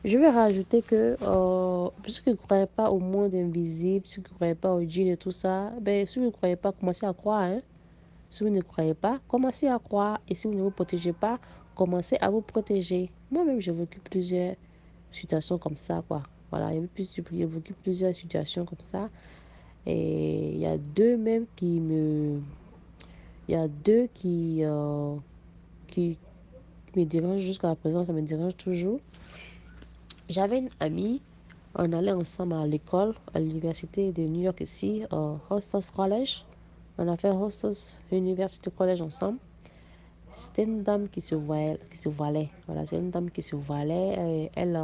Je vais rajouter que, ceux qui ne croyaient pas au monde invisible, ceux qui ne croyaient pas au djinn et tout ça, ben, si vous ne croyez pas, commencez à croire, hein. Si vous ne croyez pas, commencez à croire. Et si vous ne vous protégez pas, commencez à vous protéger. Moi-même, j'ai vécu plusieurs situations comme ça, quoi. Voilà, j'ai vécu plusieurs situations comme ça. Et il y a deux même qui me... Il y a deux qui me dérangent jusqu'à présent, ça me dérange toujours. J'avais une amie, on allait ensemble à l'école, à l'université de New York ici, au Hostos College. On a fait Hostos University College ensemble. C'était une dame qui se voilait. Voilà, c'est une dame qui se voilait. Et elle,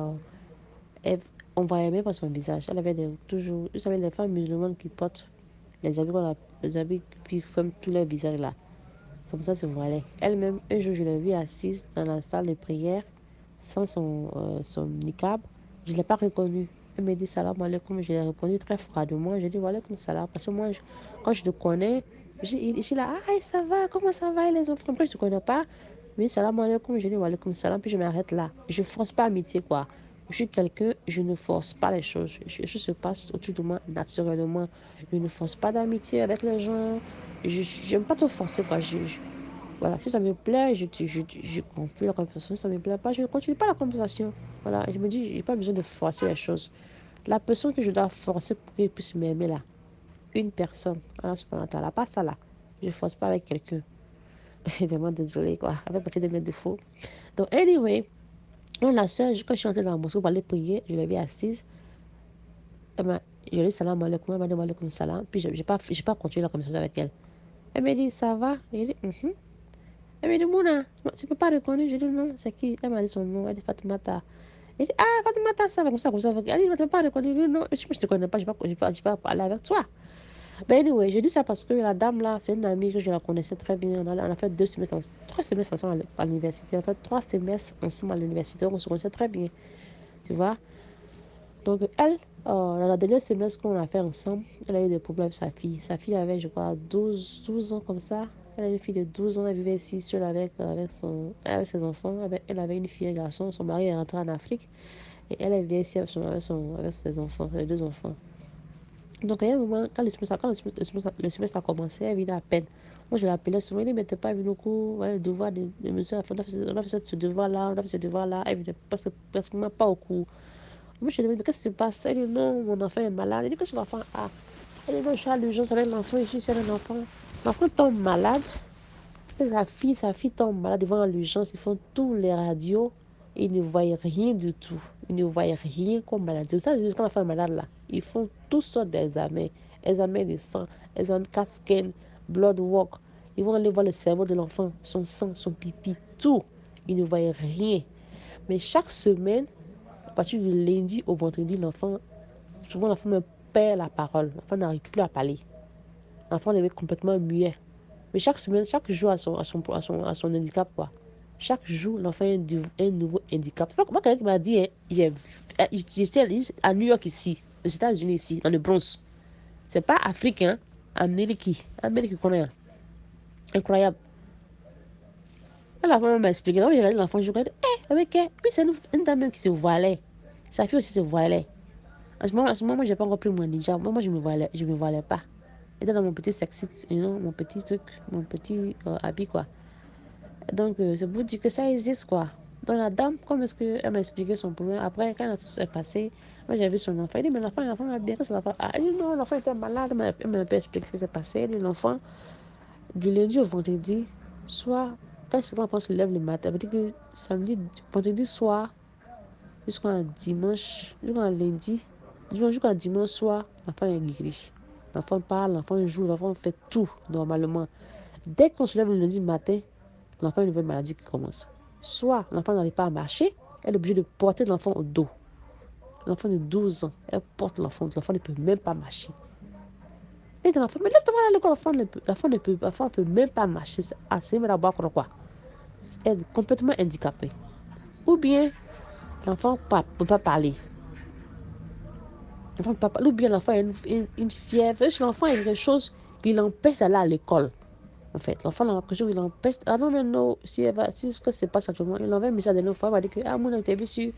on voyait même pas son visage. Elle avait toujours, vous savez, les femmes musulmanes qui portent les habits, les habits qui ferment tout leur visage là. C'est comme ça, se voilait. Elle-même, un jour, je l'ai vue assise dans la salle de prière sans son niqab. Je ne l'ai pas reconnue. Elle m'a dit salam alaikum. Je l'ai répondu très froidement. J'ai dit wa alaikum salam. Parce que moi, quand je te connais, je suis là, ah, ça va, comment ça va, les enfants? Après, je ne te connais pas. Mais salam alaikum. Je dis wa alaikum salam. Puis je m'arrête là. Je ne force pas amitié, quoi. Je suis quelqu'un, je ne force pas les choses. Les choses se passent autour de moi naturellement. Je ne force pas d'amitié avec les gens. Je n'aime pas trop forcer, quoi. Voilà, si ça me plaît, je conclue la conversation. Si ça me plaît pas, je ne continue pas la conversation. Voilà, je me dis, j'ai pas besoin de forcer les choses. La personne que je dois forcer pour qu'elle puisse m'aimer là, une personne, Allah subhanahu wa ta'ala, pas ça là. Je ne force pas avec quelqu'un. Vraiment désolée, quoi. Avec partie de mes défauts. Donc, anyway, la soeur, quand je suis entrée dans la mosquée pour aller prier, je l'ai vue assise. Elle m'a, je lui ai dit salam alaikum, elle m'a dit wa alaikum salam. Puis, j'ai pas continué la conversation avec elle. Elle m'a dit, ça va? J'ai dit, elle m'a dit, Mouna, tu peux pas reconnaître? J'ai dit, non, c'est qui? Elle m'a dit son nom, elle dit Fatimata. Elle dit, ah, Fatimata, ça va comme ça. Elle dit, je ne peux pas reconnaître. Je dis, non, je ne te connais pas, je pas parler avec toi. Ben, anyway, je dis ça parce que la dame là, c'est une amie que je la connaissais très bien. On a fait 2 semestres, 3 semestres ensemble à l'université. On a fait 3 semestres ensemble à l'université. Donc, on se connaissait très bien, tu vois. Donc, elle, dans la dernière semestre qu'on a fait ensemble, elle a eu des problèmes avec sa fille. Sa fille avait, je crois, 12 ans comme ça. Elle a une fille de 12 ans, elle vivait ici seule avec ses enfants. Elle avait une fille et un garçon. Son mari est rentré en Afrique. Et elle vivait ici avec ses enfants, ses 2 enfants. Donc, à un moment, le semestre a commencé, elle venait à peine. Moi, je l'appelais souvent, elle dit, mais t'es pas venu au cours, voilà, le devoir de monsieur, on a fait ce devoir-là, on a fait ce devoir-là. Elle venait pratiquement pas au cours. Moi, je lui demande, qu'est-ce qui se passe? Elle dit, non, mon enfant est malade. Elle dit, qu'est-ce que l'enfant a? Elle dit, non, je suis à l'urgence avec l'enfant, je suis avec l'enfant. L'enfant tombe malade. Et sa fille tombe malade devant l'urgence. Ils font tous les radios. Ils ne voient rien du tout. Ils ne voient rien comme maladie. Aux États-Unis, quand l'enfant est malade, là, ils font toutes sortes d'examens. Examens de sang, examens CAT scan, blood work. Ils vont aller voir le cerveau de l'enfant, son sang, son pipi, tout. Ils ne voient rien. Mais chaque semaine, à partir du lundi au vendredi, souvent l'enfant me perd la parole. L'enfant n'arrive plus à parler. L'enfant devient complètement muet. Mais chaque semaine, chaque jour à son handicap, quoi. Chaque jour, l'enfant a un nouveau handicap. Moi, quelqu'un qui m'a dit, hein, j'étais à New York ici, aux États-Unis ici, dans le Bronx. C'est pas africain, Amérique. Amérique qu'on est. Incroyable. Quand la femme m'a expliqué, donc j'ai regardé l'enfant, je regarde, avec elle. Puis c'est une dame même qui se voilait. Sa fille aussi se voilait. À ce moment, j'ai pas encore pris mon hijab. Moi, je me voilais pas. J'étais dans mon petit sexy, mon petit truc, mon petit habit, quoi. Donc, c'est pour dire que ça existe, quoi. Donc, la dame, comme est-ce qu'elle m'a expliqué son problème? Après, quand tout s'est passé, moi, j'ai vu son enfant. Elle dit, mais l'enfant va bien. Qu'est-ce que l'enfant a? Elle dit, non, l'enfant était malade. Elle m'a un peu expliqué ce qui s'est passé. Elle dit, l'enfant, du lundi au vendredi, soit, quand l'enfant se lève le matin, ça veut dire que samedi, vendredi soir, jusqu'à dimanche, jusqu'à lundi, jusqu'à dimanche soir, l'enfant est guéri. L'enfant parle, l'enfant joue, l'enfant fait tout normalement. Dès qu'on se lève le lundi matin, l'enfant a une nouvelle maladie qui commence. Soit l'enfant n'arrive pas à marcher, elle est obligée de porter l'enfant au dos. L'enfant de 12 ans, elle porte l'enfant ne peut même pas marcher. Elle dit à l'enfant, mais lève-toi à l'école, l'enfant ne peut même pas marcher. C'est même d'abord quoi. Elle est complètement handicapée. Ou bien l'enfant ne peut pas parler. L'enfant ne peut pas parler. Ou bien l'enfant a une fièvre. L'enfant a quelque chose qui l'empêche d'aller à l'école. En fait, l'enfant a l'impression qu'il l'empêche. Ah non, mais non, si ce que c'est pas actuellement, il envoie un message de nos fois, il va dire que, ah, mon, t'as vu sur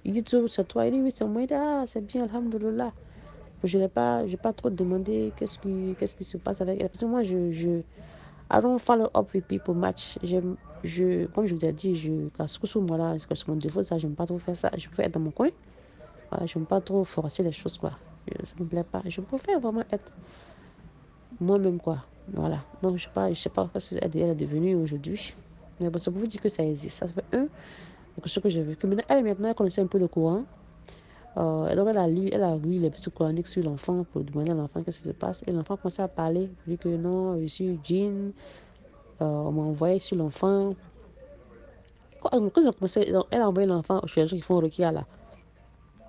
YouTube, c'est toi. Il dit, oui, c'est moi. Il dit, ah, c'est bien, alhamdoulilah. J'ai pas trop demandé qu'est-ce qui se passe avec elle. Parce que moi, I don't follow up with people much. Comme je vous ai dit, casse sur moi là, c'est mon défaut, ça, j'aime pas trop faire ça. Je préfère être dans mon coin. Voilà, j'aime pas trop forcer les choses, quoi. Ça me plaît pas. Je préfère vraiment être moi-même, quoi. Voilà. Donc, je sais pas ce qu'elle est devenue aujourd'hui. Mais bon, ça pour vous dire que ça existe. Ça fait quelque chose que j'ai vu. Que maintenant, elle connaissait un peu le courant. Donc, elle a lu les versets coraniques sur l'enfant pour demander à l'enfant qu'est-ce qui se passe. Et l'enfant commençait à parler. Il dit que non, je suis djinn. On m'a envoyé sur l'enfant. Quand ils ont commencé, elle a envoyé l'enfant chez les gens qui font Rokia là.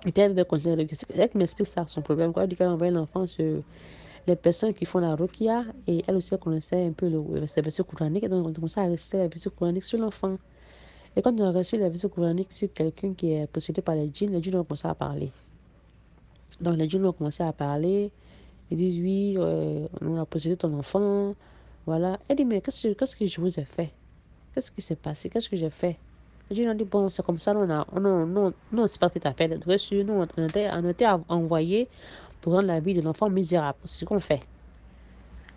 Et puis elle veut continuer Rokia. Elle qui m'explique ça, son problème. Quoi. Elle dit qu'elle a envoyé l'enfant sur les personnes qui font la Rokia. Et elle aussi, elle connaissait un peu les versets coraniques. Et donc, on a commencé à réciter les versets coraniques sur l'enfant. Et quand on a récité les versets coraniques sur quelqu'un qui est possédé par les djinns ont commencé à parler. Donc les djinns ont commencé à parler. Ils disent oui, on a possédé ton enfant. Voilà. Elle dit, mais qu'est-ce que je vous ai fait? Qu'est-ce qui s'est passé? Qu'est-ce que j'ai fait? Les djinns ont dit, bon, c'est comme ça, non, c'est pas ce que tu as fait. Nous, on était envoyés pour rendre la vie de l'enfant misérable. C'est ce qu'on fait.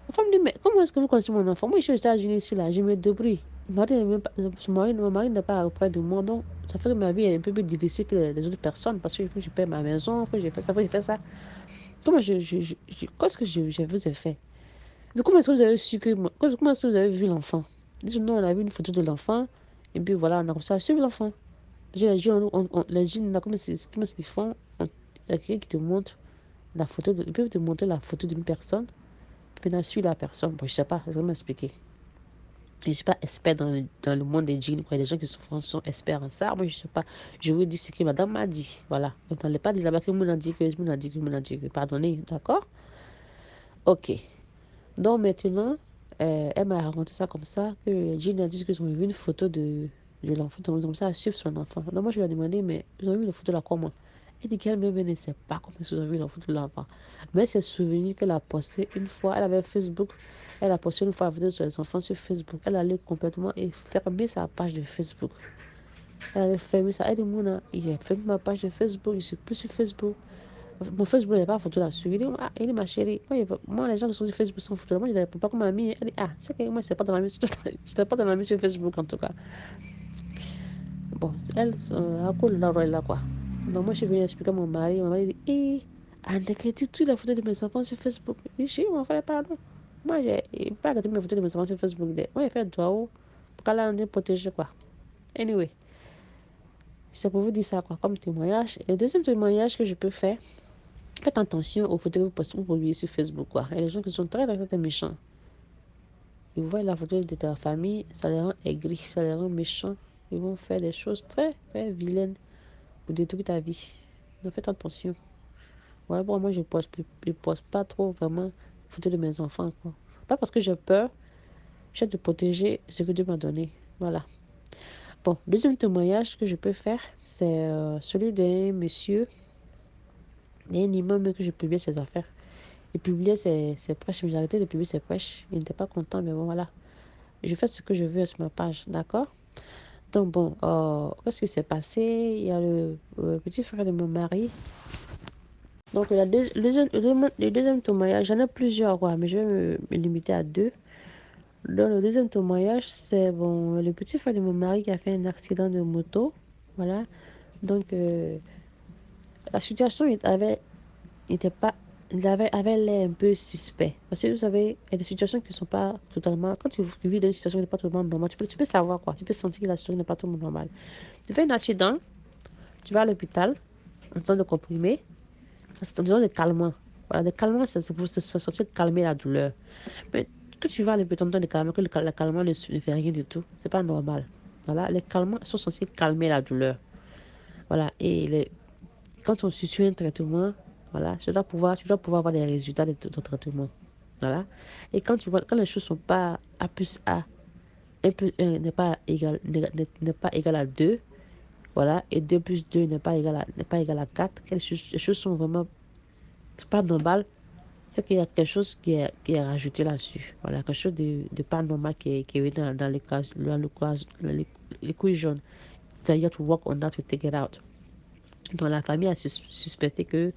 La femme dit, mais comment est-ce que vous connaissez mon enfant? Moi, je suis aux États-Unis ici, là, je me débrouille. Mon mari n'est pas auprès de moi, donc ça fait que ma vie est un peu plus difficile que les autres personnes parce qu'il faut que je paie ma maison, il faut que je fasse ça, il faut que je fasse ça. Comment qu'est-ce que je vous ai fait? Mais comment est-ce que vous avez su que, comment est-ce que vous avez vu l'enfant? Ils disent, non, on a vu une photo de l'enfant, et puis voilà, on a commencé à suivre l'enfant. Les gens, les gens, là, comment ce qu'ils font? Il y a quelqu'un qui te montre la photo, ils peuvent te montrer la photo d'une personne, puis on a su la personne. Bon, je sais pas, c'est comment expliquer. Je ne suis pas expert dans le monde des djinns, quoi. Les gens qui sont experts en ça. Moi, je ne sais pas. Je vous dis ce que madame m'a dit. Voilà. Vous n'allez pas dire là-bas que mon a dit que, mon a dit que, mon a dit que. Pardonnez, d'accord? Ok. Donc maintenant, elle m'a raconté ça comme ça, que les djinns a dit qu'ils ont vu une photo de l'enfant, comme ça, à suivre son enfant. Donc moi, je lui ai demandé, mais ils ont vu la photo là comment? Elle dit qu'elle-même ne sait pas comment ils ont vu la photo de l'enfant. Mais elle s'est souvenue qu'elle a posté une fois, elle avait Facebook, elle a posté une fois la photo de ses enfants sur Facebook. Elle allait complètement et fermer sa page de Facebook. Elle allait fermer ça. Elle dit, Mouna, il a fermé ma page de Facebook, je ne suis plus sur Facebook. Mon Facebook, il n'y a pas de photo là-dessus. Il dit, ma chérie, moi, les gens qui sont sur Facebook sans photo, moi, je ne réponds pas comme amie. Elle dit, ah, c'est que moi, je n'étais pas dans la mission, je pas dans la mission Facebook en tout cas. Bon, elle, a cool là, quoi. Donc, moi, je suis venue expliquer à mon mari. Mon mari dit, arrêtez toutes les photos de mes enfants sur Facebook. Je dis, chérie, mon frère, pardon. Moi, j'ai pas arrêté mes photos de mes enfants sur Facebook. Moi, j'ai fait droit pour qu'elle ait protégé, quoi. Anyway, c'est pour vous dire ça, quoi, comme témoignage. Et le deuxième témoignage que je peux faire, faites attention aux photos que vous postez pour publier sur Facebook, quoi. Il y a des gens qui sont très, très, très méchants. Ils voient la photo de ta famille, ça les rend aigris, ça les rend méchants. Ils vont faire des choses très, très vilaines pour détruire ta vie. Donc faites attention. Voilà pourquoi moi je poste pas trop vraiment photos de mes enfants, quoi. Pas parce que j'ai peur, j'ai de protéger ce que Dieu m'a donné. Voilà. Bon, deuxième témoignage que je peux faire, c'est celui d'un monsieur, d'un imam que je publiais ses affaires. Il publiait ses prêches, mais j'ai arrêté de publier ses prêches. Il n'était pas content, mais bon, voilà. Je fais ce que je veux sur ma page, d'accord? Donc, bon, qu'est-ce qui s'est passé? Il y a le petit frère de mon mari. Donc, le deuxième témoignage, j'en ai plusieurs, quoi, mais je vais me limiter à deux. Donc, le deuxième témoignage, c'est bon, le petit frère de mon mari qui a fait un accident de moto. Voilà. Donc, la situation était pas, avait l'air un peu suspect. Parce que vous savez, il y a des situations qui ne sont pas totalement. Quand tu vis dans une situation qui n'est pas totalement normale, tu peux savoir quoi. Tu peux sentir que la situation n'est pas totalement normale. Tu fais un accident, tu vas à l'hôpital, en train de comprimer, c'est en disant des calmants. Voilà, des calmants, c'est pour se censé calmer la douleur. Mais que tu vas à l'hôpital en train de calmer, que le calmant ne fait rien du tout, c'est pas normal. Voilà, les calmants sont censés calmer la douleur. Voilà, et quand on suit un traitement, voilà, tu dois pouvoir avoir les résultats de ton traitement. Voilà. Et quand tu vois, quand les choses sont pas A plus A, 1 plus 1 n'est pas égal à 2, voilà, et 2 plus 2 n'est pas égal à 4, les choses sont vraiment pas normales, c'est qu'il y a quelque chose qui est rajouté là-dessus. Voilà, quelque chose de pas normal qui est dans les cas, dans les couilles jaunes. So you have to work on that to take it out. Donc la famille a suspecté que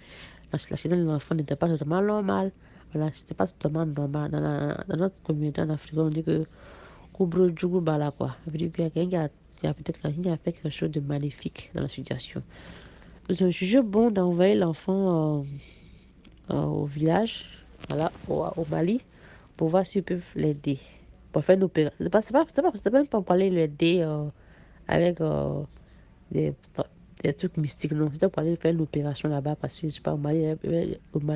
l'accident de l'enfant n'était pas totalement normal. Voilà, c'était pas totalement normal. Dans notre communauté en Afrique, on dit que Koubro Djougou Bala, quoi. Ça veut dire qu'il y a quelqu'un qui a peut-être quelqu'un qui a fait quelque chose de maléfique dans la situation. Ils ont jugé bon d'envoyer l'enfant au village, voilà, au Mali, pour voir s'ils peuvent l'aider. Pour faire une opération. C'est même pas pour aller l'aider avec des, des trucs mystiques, non. C'était pour aller faire une opération là-bas parce que, je sais pas, au Mali,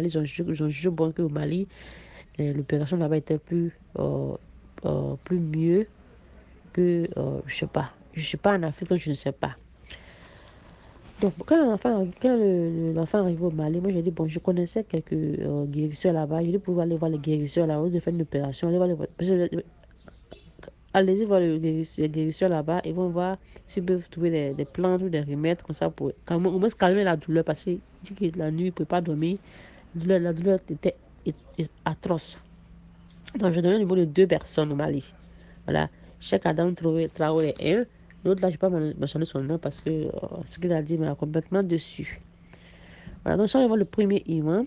ils ont jugé bon qu'au Mali, l'opération là-bas était plus mieux que, je sais pas en Afrique, donc je ne sais pas. Donc, quand l'enfant arrive au Mali, moi, j'ai dit, bon, je connaissais quelques guérisseurs là-bas. J'ai dit, pouvoir aller voir les guérisseurs là-bas, de faire une opération. Allez-y voir les guérisseurs là-bas. Ils vont voir s'ils peuvent trouver des plantes ou des remèdes comme ça pour au moins calmer la douleur. Parce qu'il dit que la nuit, il ne pouvait pas dormir. La douleur était atroce. Donc, je donne le numéro de deux personnes au Mali. Voilà. Cheikh Adam Traoré est un. L'autre, là, je ne vais pas mentionner son nom parce que ce qu'il a dit m'a complètement dessus. Voilà. Donc, je vais voir le premier imam.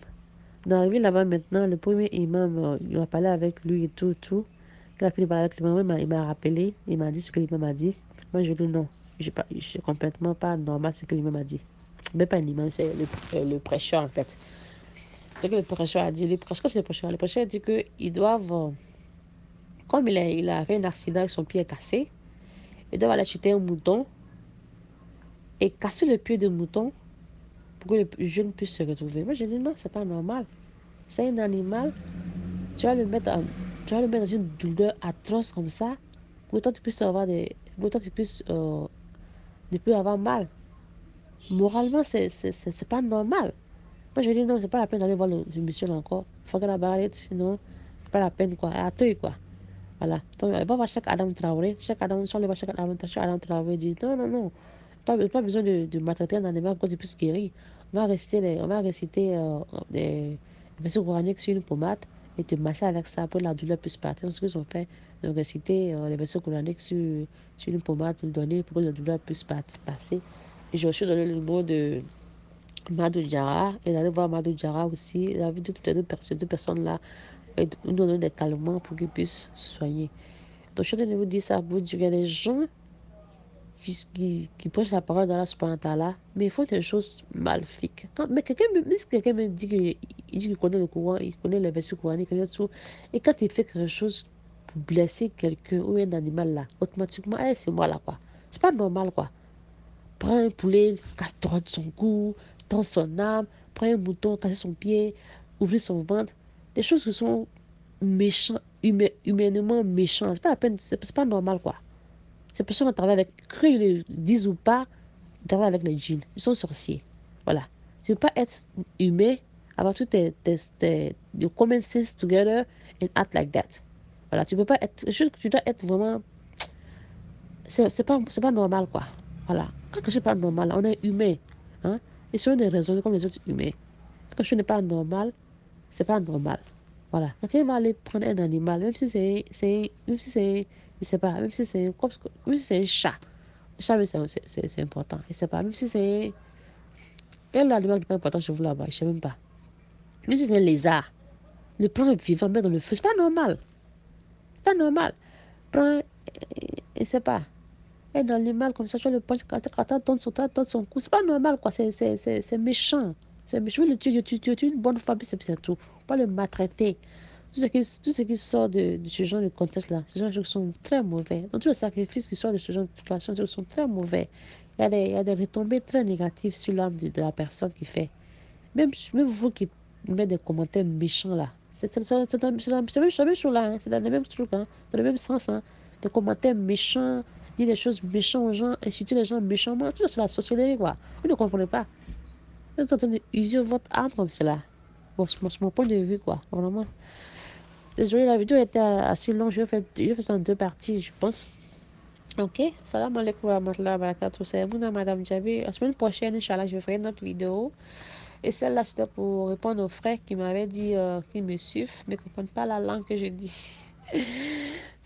D'arriver là-bas maintenant, le premier imam, il a parlé avec lui et tout, tout. Quand il a fini de parler avec l'imam, il m'a rappelé, il m'a dit ce que l'imam a dit. Moi, je lui ai dit non, je suis complètement pas normal ce que l'imam a dit. Mais pas un imam, c'est le prêcheur en fait. Ce que le prêcheur a dit, qu'est-ce que le prêcheur? Le prêcheur a dit qu'ils doivent, comme il a fait un accident avec son pied cassé, ils doivent aller acheter un mouton et casser le pied du mouton pour que le jeune puisse se retrouver. Moi, j'ai dit non, c'est pas normal. C'est un animal. Tu vas le mettre en, tu vas le mettre dans une douleur atroce comme ça, pour que toi tu puisses pour que toi tu puisses, ne plus avoir mal. Moralement, c'est pas normal. Moi, je dis non, c'est pas la peine d'aller voir le monsieur là encore. Faut que la barrette, sinon, c'est pas la peine, quoi. À toi, quoi. Voilà. Donc, il va voir chaque Adam Traoré. Chaque Adam, sur les chaque Adam Traoré dit non, non, non. Pas besoin de maltraiter un animal pour qu'il puisse guérir. On va réciter des versets coraniques sur une pommade et te masser avec ça pour que la douleur puisse partir. Ce qu'ils ont fait, ils ont récité les versets coraniques sur une pommade pour le donner pour que la douleur puisse passer. Et j'ai aussi donné le numéro de Madou Diarra. Et d'aller voir Madou Diarra aussi. Il a vu toutes les deux personnes là. Et nous donner des calmants pour qu'ils puissent soigner. Donc, je suis en train de vous dire ça pour dire que les gens qui prêchent la parole dans la subhanallah, mais ils font des choses maléfiques. Mais si quelqu'un me dit qu'il connaît le Coran, il connaît les versets coraniques, il connaît tout, et quand il fait quelque chose pour blesser quelqu'un ou un animal là, automatiquement, c'est moi là, quoi. C'est pas normal, quoi. Prends un poulet, casse-toi de son cou, tends son âme, prends un mouton, casser son pied, ouvrir son ventre. Des choses qui sont méchantes, humainement méchantes. C'est pas la peine, c'est pas normal, quoi. Ces personnes travaillent avec, qu'ils le disent ou pas, ils travaillent avec les djinns. Ils sont sorciers. Voilà. Tu ne peux pas être humain, avoir tout your common sense together and act like that. Voilà. Tu peux pas être, tu dois être vraiment, c'est pas normal, quoi. Voilà. Quand quelque chose n'est pas normal, on est humain. Hein? Et selon des raisons comme les autres humains. Quand quelque chose n'est pas normal, c'est pas normal. Voilà. Quelqu'un va aller prendre un animal, même si c'est, je sais pas, même si c'est un chat. Le chat, oui, c'est important. Je sais pas, même si c'est, quel animal n'est pas important chez vous là-bas, je sais même pas. Même si c'est un lézard, le prendre vivant, mettre dans le feu, c'est pas normal. C'est pas normal. Prends, je sais pas, un animal comme ça, tu vas le prendre, quand donne son cou, c'est pas normal, quoi. C'est méchant. C'est méchant. Tu es une bonne femme, c'est tout. Pas le maltraiter. Tout ce qui sort de ce genre de contexte-là, ce genre de choses sont très mauvais. Donc, tous les sacrifices qui sortent de ce genre de situation sont très mauvais. Il y a des retombées très négatives sur l'âme de la personne qui fait. Même vous qui mettez des commentaires méchants là, c'est la même chose là, hein. C'est dans le même truc, hein. Dans le même sens. Hein. Des commentaires méchants, dire des choses méchantes aux gens, insulter les gens méchamment, tout ça c'est la sorcellerie, quoi. Vous ne comprenez pas. Vous êtes en train d'user votre âme comme cela. Bon, c'est mon point de vue, quoi. Vraiment. Désolée, la vidéo était assez longue. Je vais faire ça en deux parties, je pense. Ok, salam alaikum wa rahmatullahi wa barakatuh. C'est Mouna Madame Djabi. La semaine prochaine, Inch'Allah, je ferai une autre vidéo. Et celle-là, c'était pour répondre aux frères qui m'avaient dit qu'ils me suivent, mais ne comprennent pas la langue que je dis.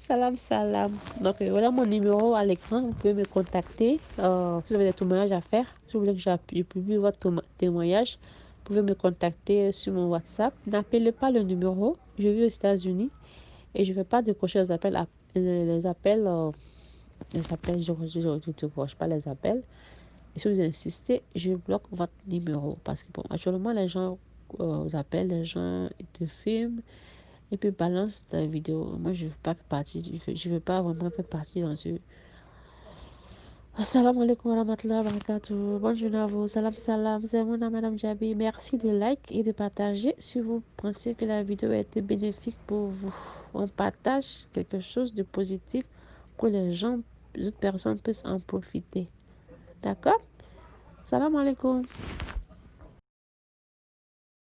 Salam, salam. Donc, voilà mon numéro à l'écran. Vous pouvez me contacter si vous avez des témoignages à faire. Si vous voulez que je publie votre témoignage, vous pouvez me contacter sur mon WhatsApp. N'appelez pas le numéro. Je vis aux États-Unis et je ne vais pas décrocher les appels. Je ne décroche pas les appels. Et si vous insistez, je bloque votre numéro. Parce que, bon, actuellement, les gens vous appellent, les gens te filment et puis balance ta vidéo. Moi, je veux pas faire partie, je veux pas vraiment faire partie dans ce. Assalamu alaikum wa rahmatullahi wa barakatuh. Bonne journée à vous. Salam salam. C'est mon nom, Madame Jabi. Merci de like et de partager. Si vous pensez que la vidéo a été bénéfique pour vous, on partage quelque chose de positif pour les autres personnes puissent en profiter. D'accord? Salam alaikum.